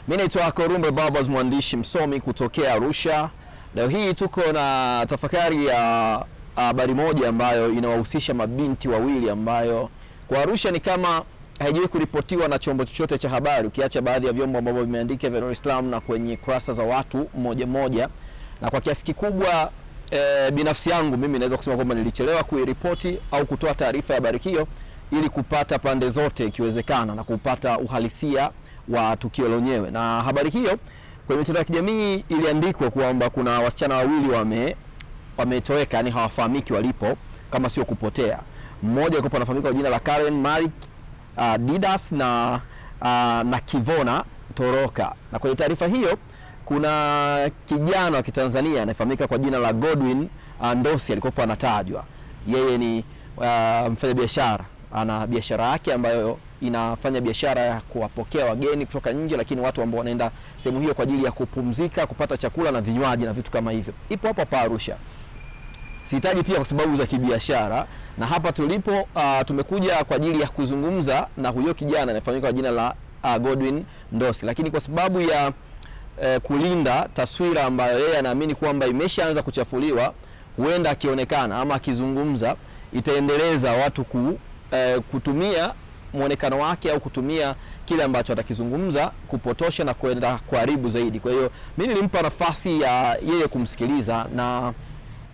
Mimi naitwa Korumbe Babas, mwandishi msomi kutokea Arusha. Leo hii tuko na tafakari ya habari moja ambayo inawahusisha mabinti wawili ambayo kwa Arusha ni kama haijawahi kuripotiwa na chombo chochote cha habari, ukiacha baadhi ya vyombo ambavyo vimeandika vya Dar es Salaam na kwenye kurasa za watu mmoja. Na kwa kiasi kikubwa binafsi yangu mimi naweza kusema kwamba nilichelewa kuiripoti au kutoa taarifa ya habari hiyo ili kupata pande zote ikiwezekana na kupata uhalisia wa tukio lenyewe. Na habari hiyo kwenye mitandao ya kijamii iliandikwa kwamba kuna wasichana wawili wametoweka, yani hawafahamiki walipo, kama sio kupotea. Mmoja yuko anafahamika kwa jina la Karen Malik Didas na Kivona Toroka. Na kwenye taarifa hiyo kuna kijana wa Kitanzania anafahamika kwa jina la Godwin Ndosi alikuwa anatajwa. Yeye ni mfanyabiashara, ana biashara yake ambayo inafanya biashara ya kuwapokea wageni kutoka nje, lakini watu ambao wanaenda sehemu hiyo kwa ajili ya kupumzika, kupata chakula na vinywaji na vitu kama hivyo. Ipo hapa Arusha. Sihitaji pia kwa sababu za kibiashara, na hapa tulipo tumekuja kwa ajili ya kuzungumza na huyo kijana anafahamika kwa jina la Godwin Ndosi, lakini kwa sababu ya kulinda taswira ambayo yeye anaamini kwamba imeshaanza kuchafuliwa, huenda akionekana ama akizungumza itaendeleza watu kutumia muonekano wake au kutumia kile ambacho atakizungumza kupotosha na kwenda kuharibu zaidi. Kwa hiyo mimi nilimpa nafasi ya yeye kumsikiliza, na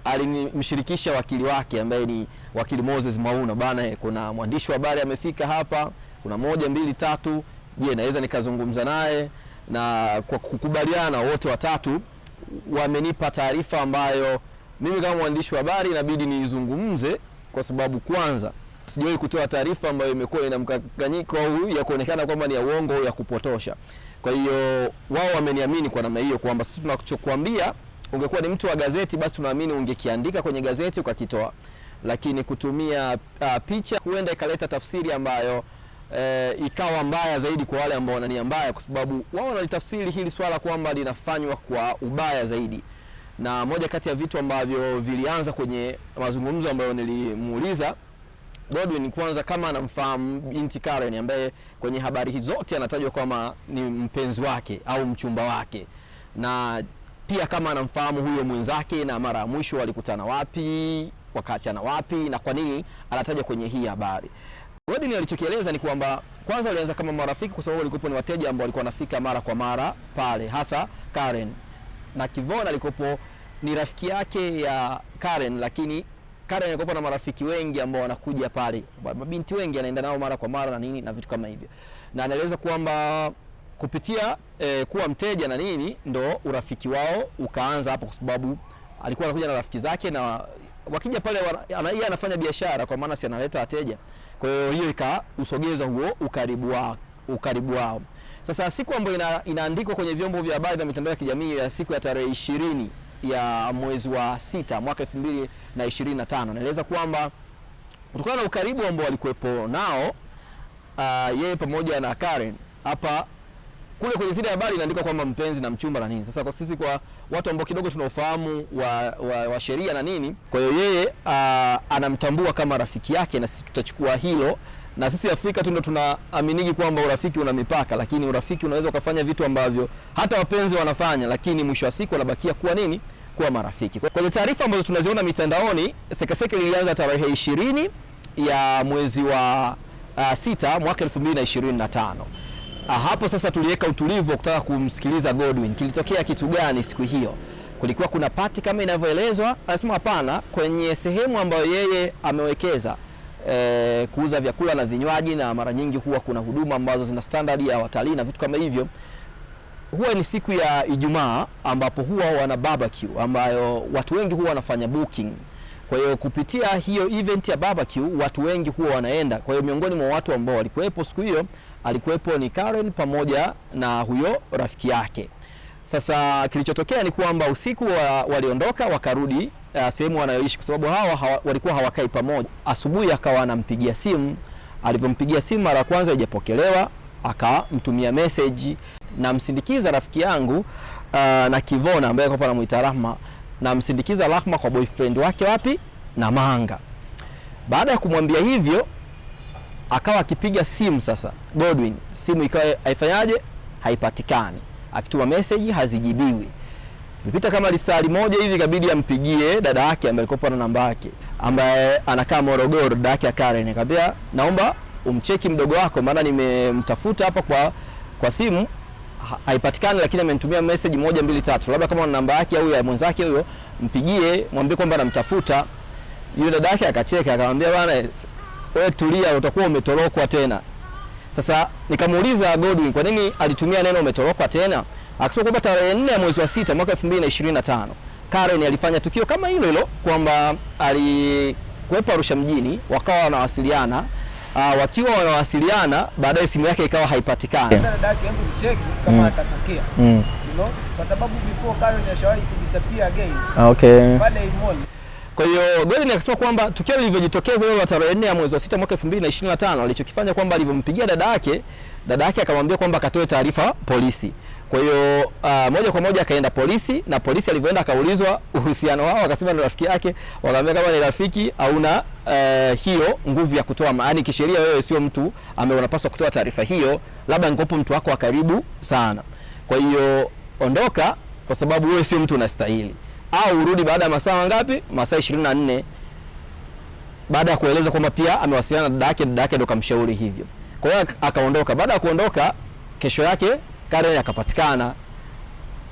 alimshirikisha wakili wake ambaye ni wakili Moses Mauna. Bana, kuna mwandishi wa habari amefika hapa, kuna 1 2 3, je, naweza nikazungumza naye? Na kwa kukubaliana wote watatu wamenipa taarifa ambayo mimi kama mwandishi wa habari inabidi niizungumze, kwa sababu kwanza sijawahi kutoa taarifa ambayo imekuwa ina mkanganyiko au ya kuonekana kwamba ni ya uongo au ya kupotosha. Kwa hiyo wao wameniamini kwa namna hiyo kwamba sisi tunachokuambia, ungekuwa ni mtu wa gazeti basi tunaamini ungekiandika kwenye gazeti ukakitoa, lakini kutumia picha huenda ikaleta tafsiri ambayo ikawa mbaya zaidi kwa wale ambao wanania mbaya, kwa sababu wao wanalitafsiri hili swala kwamba linafanywa kwa ubaya zaidi. Na moja kati ya vitu ambavyo vilianza kwenye mazungumzo ambayo nilimuuliza Godwin, kwanza kama anamfahamu binti Karen ambaye kwenye habari hizo zote anatajwa kama ni mpenzi wake au mchumba wake, na pia kama anamfahamu huyo mwenzake, na mara ya mwisho walikutana wapi, wakaachana wapi, na kwa nini anataja kwenye hii habari. Godwin alichokieleza ni kwamba kwanza walianza kama marafiki, kwa sababu walikuwa ni wateja ambao walikuwa wanafika mara kwa mara pale, hasa Karen. Na Kivona alikuwa ni rafiki yake ya Karen, lakini Karen alikuwa na marafiki wengi ambao wanakuja pale, mabinti wengi anaenda nao mara kwa mara na nini na vitu kama hivyo. Na anaeleza kwamba kupitia kuwa mteja na nini ndo urafiki wao ukaanza hapo, kwa sababu alikuwa anakuja na rafiki zake, na wakija pale yeye anafanya biashara, kwa maana si analeta wateja. Kwa hiyo ikausogeza huo ukaribu wao. Sasa siku ambayo inaandikwa kwenye vyombo vya habari na mitandao ya kijamii ya siku ya tarehe 20 ya mwezi wa 6 mwaka 2025, naeleza kwamba kutokana na ukaribu ambao walikuwepo nao yeye pamoja na Karen, hapa kule kwenye zile habari inaandikwa kwamba mpenzi na mchumba na nini. Sasa kwa sisi, kwa watu ambao kidogo tuna ufahamu wa sheria na nini, kwa hiyo yeye anamtambua kama rafiki yake, na sisi tutachukua hilo. Na sisi Afrika tu ndio tunaaminiki kwamba urafiki una mipaka, lakini urafiki unaweza ukafanya vitu ambavyo hata wapenzi wanafanya, lakini mwisho wa siku wanabakia kuwa nini? Kuwa marafiki. Kwenye taarifa ambazo tunaziona mitandaoni, sekeseke lilianza tarehe 20 ya mwezi wa 6 mwaka 2025. Hapo sasa tuliweka utulivu kutaka kumsikiliza Godwin. Kilitokea kitu gani siku hiyo? Kulikuwa kuna party kama inavyoelezwa? Anasema hapana, kwenye sehemu ambayo yeye amewekeza kuuza vyakula na vinywaji, na mara nyingi huwa kuna huduma ambazo zina standard ya watalii na vitu kama hivyo. Huwa ni siku ya Ijumaa ambapo huwa wana barbecue ambayo watu wengi huwa wanafanya booking. Kwa hiyo kupitia hiyo event ya barbecue watu wengi huwa wanaenda. Kwa hiyo miongoni mwa watu ambao walikuwepo siku hiyo alikuwepo ni Karen pamoja na huyo rafiki yake. Sasa kilichotokea ni kwamba usiku waliondoka wakarudi sehemu wanayoishi, kwa sababu hawa walikuwa hawakai pamoja. Asubuhi akawa anampigia simu, alivyompigia simu mara ya kwanza haijapokelewa, akamtumia message, na msindikiza rafiki yangu na Kivona ambaye alikuwa anamuita Rahma, na msindikiza Rahma kwa boyfriend wake wapi? Namanga. Baada ya kumwambia hivyo akawa akipiga simu sasa Godwin, simu ikawa haifanyaje, haipatikani, akituma message hazijibiwi. Nipita kama lisali moja hivi, kabidi ampigie dada yake ambaye alikuwa na namba yake, ambaye anakaa Morogoro, dada yake Karen. Nikamwambia naomba umcheki mdogo wako, maana nimemtafuta hapa kwa simu haipatikani, lakini amenitumia message 1 2 3, labda kama namba yake au ya mwenzake huyo mpigie, mwambie kwamba namtafuta. Yule dada yake akacheka akamwambia, bwana wewe tulia, utakuwa umetorokwa tena. Sasa nikamuuliza Godwin kwa nini alitumia neno umetorokwa tena. Akasema kwamba tarehe 4 ya mwezi wa 6 mwaka 2025 Karen alifanya tukio kama hilo kwamba alikuwepo Arusha mjini, wakawa wanawasiliana. Wakiwa wanawasiliana, baadaye simu yake ikawa haipatikani. Dada yake hebu cheki kama atatokea. You know, kwa sababu before Karen yashawahi kudisappear again. Okay. Pale mall. Kwa hiyo Godwin akasema kwamba tukio lilivyojitokeza leo tarehe 4 ya mwezi wa 6 mwaka 2025, alichokifanya kwamba alivyompigia dada yake akamwambia kwamba akatoe taarifa polisi. Kwa hiyo moja kwa moja akaenda polisi, na polisi alivyoenda akaulizwa uhusiano wao, akasema ni rafiki yake. Wakaambia kama ni rafiki hauna hiyo nguvu ya kutoa, yaani kisheria wewe sio mtu ambaye unapaswa kutoa taarifa hiyo, labda ngopo mtu wako wa karibu sana. Kwa hiyo ondoka, kwa sababu wewe sio mtu unastahili, au urudi baada ya masaa ngapi? Masaa 24, baada ya kueleza kwamba pia amewasiliana na dada yake ndio kamshauri hivyo. Kwa hiyo akaondoka. Baada ya kuondoka, kesho yake Karen akapatikana.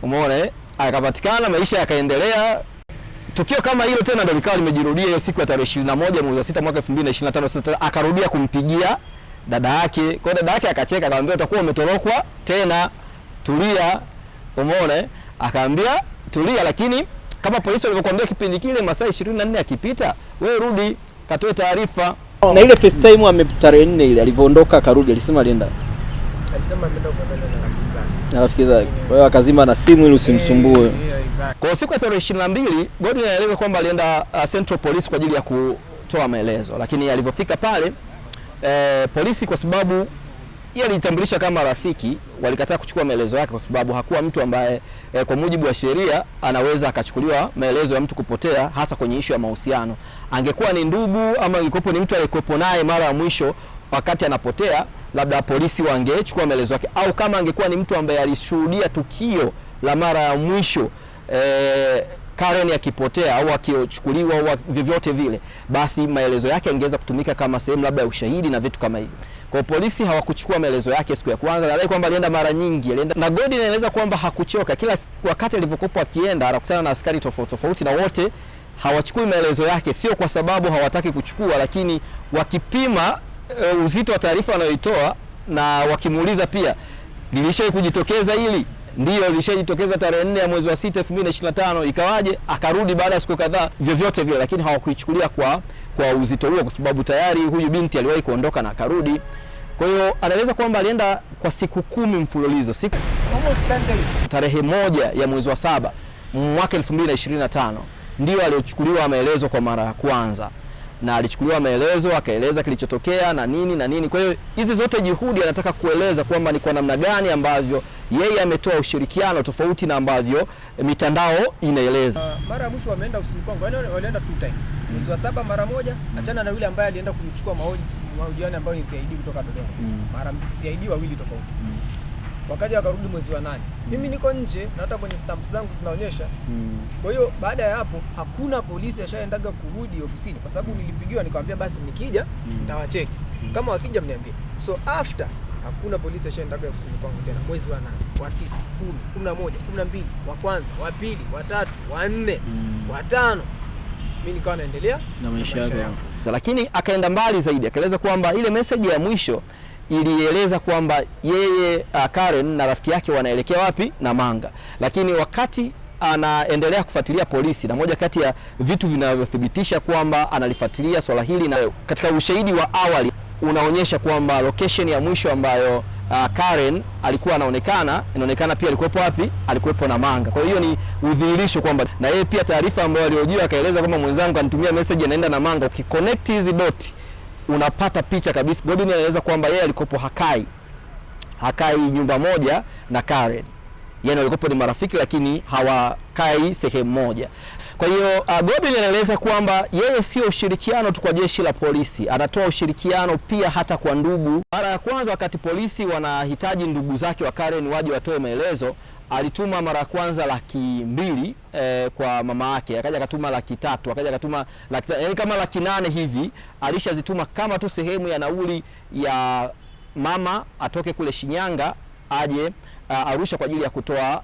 Umeona akapatikana, maisha yakaendelea. Tukio kama hilo tena ndio likawa limejirudia hiyo siku ya tarehe 21 mwezi wa 6 mwaka 2025. Sasa akarudia kumpigia dada yake. Kwa hiyo dada yake akacheka, akamwambia utakuwa umetorokwa tena, tulia. Umeona akaambia tulia, lakini kama polisi walivyokuambia kipindi kile masaa 24 akipita, wewe rudi katoe taarifa. Na ile first time tarehe 4 ile alivyoondoka akarudi, alisema ameenda na rafiki zake. Kwa hiyo akazima na simu ili usimsumbue. Kwa siku ya tarehe 22 Godwin anaeleza kwamba alienda Central Police kwa ajili ya kutoa maelezo, lakini alipofika pale polisi, kwa sababu yeye alitambulisha kama rafiki, walikataa kuchukua maelezo yake kwa sababu hakuwa mtu ambaye kwa mujibu wa sheria anaweza akachukuliwa maelezo ya mtu kupotea, hasa kwenye issue ya mahusiano. Angekuwa ni ndugu ama angekuwa ni mtu aliyekuwepo naye mara ya mwisho wakati anapotea, labda polisi wangechukua maelezo yake, au kama angekuwa ni mtu ambaye alishuhudia tukio la mara ya mwisho Karen akipotea au akichukuliwa au vyovyote vile, basi maelezo yake yangeweza kutumika kama sehemu labda ya ushahidi na vitu kama hivyo. Kwa polisi hawakuchukua maelezo yake siku ya kwanza, nadai kwamba alienda mara nyingi, na Godwin anaeleza kwamba hakuchoka. Kila wakati alivyokuwa akienda anakutana na askari tofauti na wote hawachukui maelezo yake, sio kwa sababu hawataki kuchukua, lakini wakipima uzito wa taarifa anayoitoa na wakimuuliza pia lilishawahi kujitokeza hili, ndio lilishajitokeza tarehe 4 ya mwezi wa 6 2025, ikawaje? Akarudi baada ya siku kadhaa, vyovyote vile, lakini hawakuichukulia kwa uzito huo, kwa sababu tayari huyu binti aliwahi kuondoka na akarudi. Kwa hiyo anaeleza kwamba alienda kwa siku 10 mfululizo, siku tarehe 1 ya mwezi wa 7 mwaka 2025 ndio aliochukuliwa maelezo kwa mara ya kwanza, na alichukuliwa maelezo akaeleza kilichotokea na nini. Kwa hiyo hizi zote juhudi anataka kueleza kwamba ni kwa namna gani ambavyo yeye ametoa ushirikiano tofauti na ambavyo mitandao inaeleza. Mara ya mwisho wameenda ofisini kwangu, walienda 2 times. Mwezi wa 7 mara moja, achana na yule ambaye alienda kumchukua mahojiano ambayo ni CID kutoka Dodoma. Mara CID wawili tofauti. Wakaja wakarudi mwezi wa 8. Mimi niko nje na hata kwenye stamp zangu zinaonyesha. Kwa hiyo baada ya hapo hakuna polisi ashaendaga kurudi ofisini, kwa sababu nilipigiwa nikamwambia basi nikija nitawacheki. Kama wakija mniambie. So after hakuna polisi ashaendaga ofisini kwangu tena mwezi wa 8, wa 9, 10, 11, 12, wa kwanza, wa pili, wa 3, wa 4, wa 5. Mimi nikawa naendelea na maisha yangu. Lakini akaenda mbali zaidi, akaeleza kwamba ile message ya mwisho ilieleza kwamba yeye Karen na rafiki yake wanaelekea wapi? Namanga. Lakini wakati anaendelea kufuatilia polisi, na moja kati ya vitu vinavyothibitisha kwamba analifuatilia swala hili, na katika ushahidi wa awali unaonyesha kwamba location ya mwisho ambayo Karen alikuwa inaonekana pia alikuwepo wapi? Alikuwepo Namanga. Kwa hiyo ni udhihirisho kwamba na yeye pia taarifa ambayo aliojua akaeleza kwamba mwenzangu anitumia message anaenda Namanga, ukiconnect hizi dot unapata picha kabisa. Godwin anaeleza kwamba yeye alikopo hakai nyumba moja na Karen. yani walikuwa ni marafiki lakini hawakai sehemu moja. Kwa hiyo Godwin anaeleza kwamba yeye sio ushirikiano tu kwa jeshi la polisi, anatoa ushirikiano pia hata kwa ndugu. Mara ya kwanza wakati polisi wanahitaji ndugu zake wa Karen waje watoe maelezo, alituma mara ya kwanza 200,000 kwa mama yake, akaja akatuma 300,000, akaja akatuma 800,000, yani kama 800,000 hivi alishazituma kama tu sehemu ya nauli ya mama atoke kule Shinyanga aje Arusha kwa ajili ya kutoa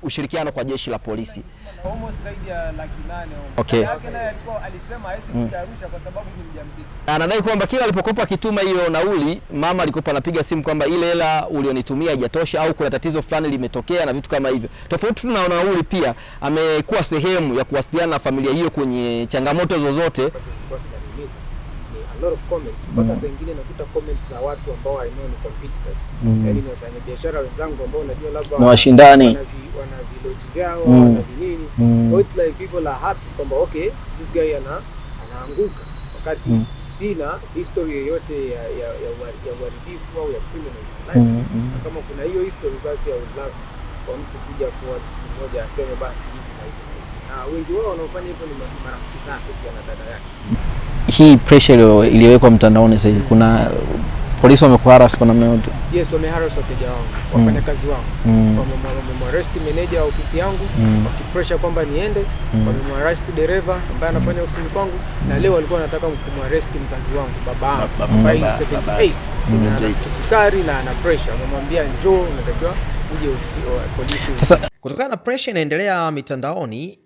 ushirikiano kwa jeshi la polisi. Almost zaidi ya 800,000. Okay. Alisema hawezi kuja Arusha kwa sababu ni mjamzito. Anadai kwamba kila alipokopa akituma hiyo nauli, mama alikuwa anapiga simu kwamba ile hela ulionitumia haijatosha au kuna tatizo fulani limetokea na vitu kama hivyo. Tofauti na nauli, pia amekuwa sehemu ya kuwasiliana na familia hiyo kwenye changamoto zozote. A lot of comments, mpaka saa nyingine nakuta comments za watu ambao I know ni competitors, yani ni wafanya biashara wenzangu ambao unajua labda na washindani wana village vyao wana nini, so it's like people are happy kwamba okay this guy anaanguka wakati sina history yoyote ya uharibifu au ya criminal life. Kama kuna hiyo history basi I would love kwa mtu kuja forward siku moja aseme basi hivi na hivi. Na wengi wao wanaofanya hivyo ni marafiki zake pia na dada yake. Hii pressure iliyowekwa mtandaoni sasa hivi, kuna polisi wamekuharass kwa namna yote? Yes, wameharass wateja wangu, wafanyakazi wangu. Wamemwarrest manager wa ofisi yangu, wakipressure kwamba niende. Wamemwarrest dereva ambaye anafanya ofisini kwangu, na leo walikuwa wanataka kumwarrest mzazi wangu, baba yangu, 78, ana kisukari na ana pressure. Wamemwambia njoo, unatakiwa uje ofisi wa polisi. Sasa kutokana na pressure inaendelea mitandaoni,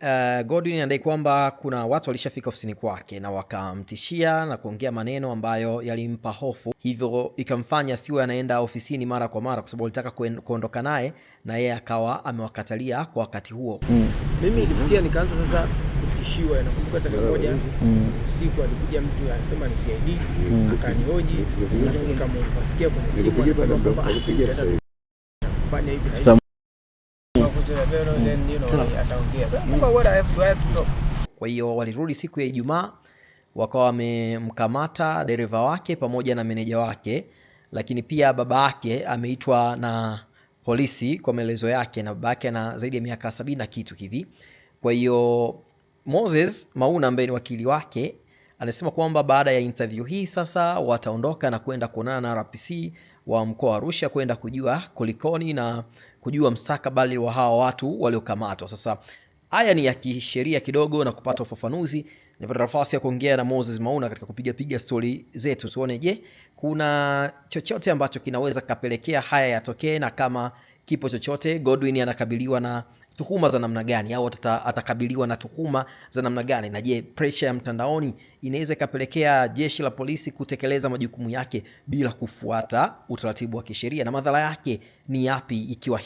Godwin anadai kwamba kuna watu walishafika ofisini kwake na wakamtishia na kuongea maneno ambayo yalimpa hofu, hivyo ikamfanya siwe anaenda ofisini mara kwa mara kwa sababu alitaka kuondoka naye na yeye akawa amewakatalia kwa wakati huo. Mimi ilifikia nikaanza sasa kutishiwa. Nakumbuka tarehe moja usiku alikuja mtu anasema ni CID, akanihoji, nikamwasikia kwenye simu anasema kwamba fanya hivi na hivi. Kwa hiyo walirudi siku ya Ijumaa, wakawa wamemkamata dereva wake pamoja na meneja wake, lakini pia baba yake ameitwa na polisi kwa maelezo yake, na baba yake ana zaidi ya miaka 70 na kitu hivi. Kwa hiyo Moses Mauna ambaye ni wakili wake anasema kwamba baada ya interview hii sasa wataondoka na kwenda kuonana na RPC wa mkoa wa Arusha kwenda kujua kulikoni na kujua mstakabali wa hawa watu waliokamatwa. Sasa haya ni ya kisheria kidogo na kupata ufafanuzi. Nipata nafasi ya kuongea na Moses Mauna katika kupiga story zetu, tuone je, kuna chochote ambacho kinaweza kapelekea haya yatokee, na kama kipo chochote Godwin anakabiliwa na tuhuma za namna gani au atakabiliwa na tuhuma za namna gani, na je pressure ya mtandaoni inaweza kapelekea jeshi la polisi kutekeleza majukumu yake bila kufuata utaratibu wa kisheria, na madhara yake ni yapi ikiwa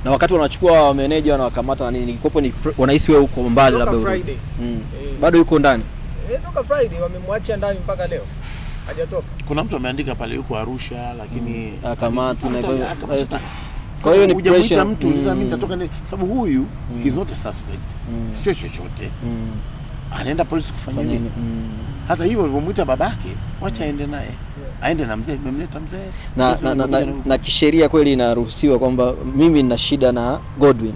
na wakati wanachukua meneja wanawakamata na nini kopo ni wanahisi wewe uko mbali labda bado yuko ndani toka Friday wamemwacha ndani mpaka leo hajatoka. Kuna mtu ameandika pale yuko Arusha lakini akamatwa na kwa hiyo ni pressure mtu sasa mimi nitatoka sababu huyu is not a suspect, sio chochote, anaenda polisi kufanya nini? Hasa hiyo walivyomuita babake, wacha aende naye, aende na mzee, memleta mzee. Na kisheria kweli inaruhusiwa kwamba mimi nina shida na Godwin,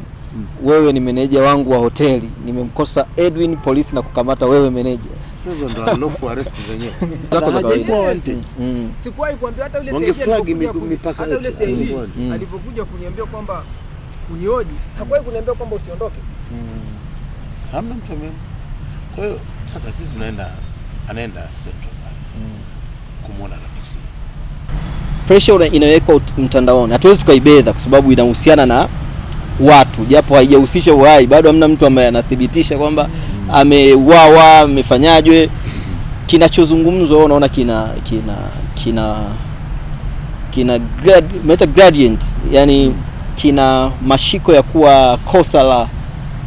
wewe ni meneja wangu wa hoteli, nimemkosa Edwin, polisi na kukamata wewe meneja. Hizo ndo unlawful arrest zenyewe. Hajakuwa wanted. Sikuwahi kuambia hata yule CID alipokuja kuniambia kwamba unioji, hakuwahi kuniambia kwamba usiondoke. Hamna mtu mimi. Kwa hiyo sasa sisi anaenda Central kumuona RPC. Pressure inawekwa mtandaoni, hatuwezi tukaibedha kwa sababu inahusiana na watu, japo haijahusisha uhai, bado hamna mtu ambaye anathibitisha kwamba ameuawa, amefanyajwe. Kinachozungumzwa unaona kina meta gradient, yani kina mashiko ya kuwa kosa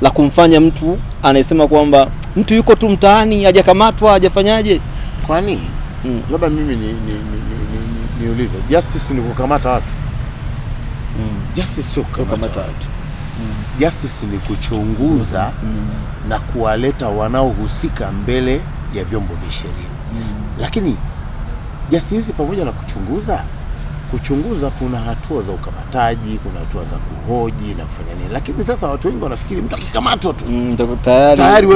la kumfanya mtu anayesema kwamba mtu yuko tu mtaani hajakamatwa hajafanyaje. Kwani labda mimi niulize, justice ni kukamata watu? Justice sio kukamata watu. Justice ni kuchunguza na kuwaleta wanaohusika mbele ya vyombo vya sheria. Lakini justice pamoja na kuchunguza kuchunguza, kuna hatua za ukamataji, kuna hatua za kuhoji na kufanya nini. Lakini sasa watu wengi wanafikiri mtu akikamatwa tu tayari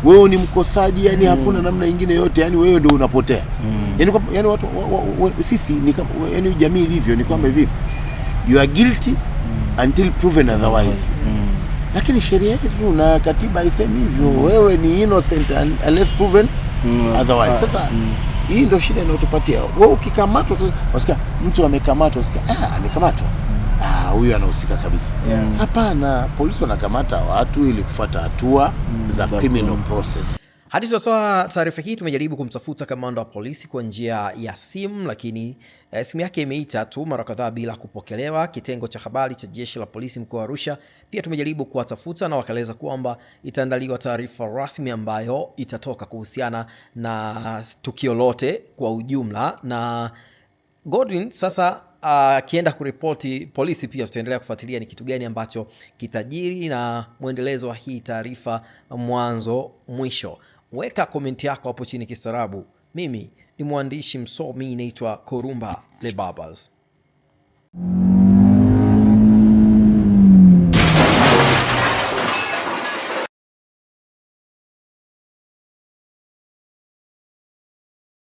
wewe ni mkosaji, yani hakuna namna nyingine yote, yani wewe ndio unapotea. Yani watu sisi ni yani jamii ilivyo ni kwamba hivi you are guilty until proven otherwise. Lakini sheria yetu na katiba haisemi hivyo. Wewe ni innocent unless proven otherwise. Sasa hii ndio shida inayotupatia. Wewe ukikamatwa, unasikia mtu amekamatwa, unasikia amekamatwa, huyu anahusika kabisa. Hapana, polisi wanakamata watu ili kufuata hatua za criminal process. Hadi tunatoa taarifa hii tumejaribu kumtafuta kamanda wa polisi kwa njia ya simu, lakini simu yake imeita tu mara kadhaa bila kupokelewa. Kitengo cha habari cha jeshi la polisi mkoa wa Arusha pia tumejaribu kuwatafuta na wakaeleza kwamba itaandaliwa taarifa rasmi ambayo itatoka kuhusiana na tukio lote kwa ujumla. Na Godwin sasa akienda kuripoti polisi, pia tutaendelea kufuatilia ni kitu gani ambacho kitajiri na mwendelezo wa hii taarifa mwanzo mwisho. Weka komenti yako hapo chini kistaarabu. Mimi ni mwandishi msomi, naitwa Korumba Le Babas.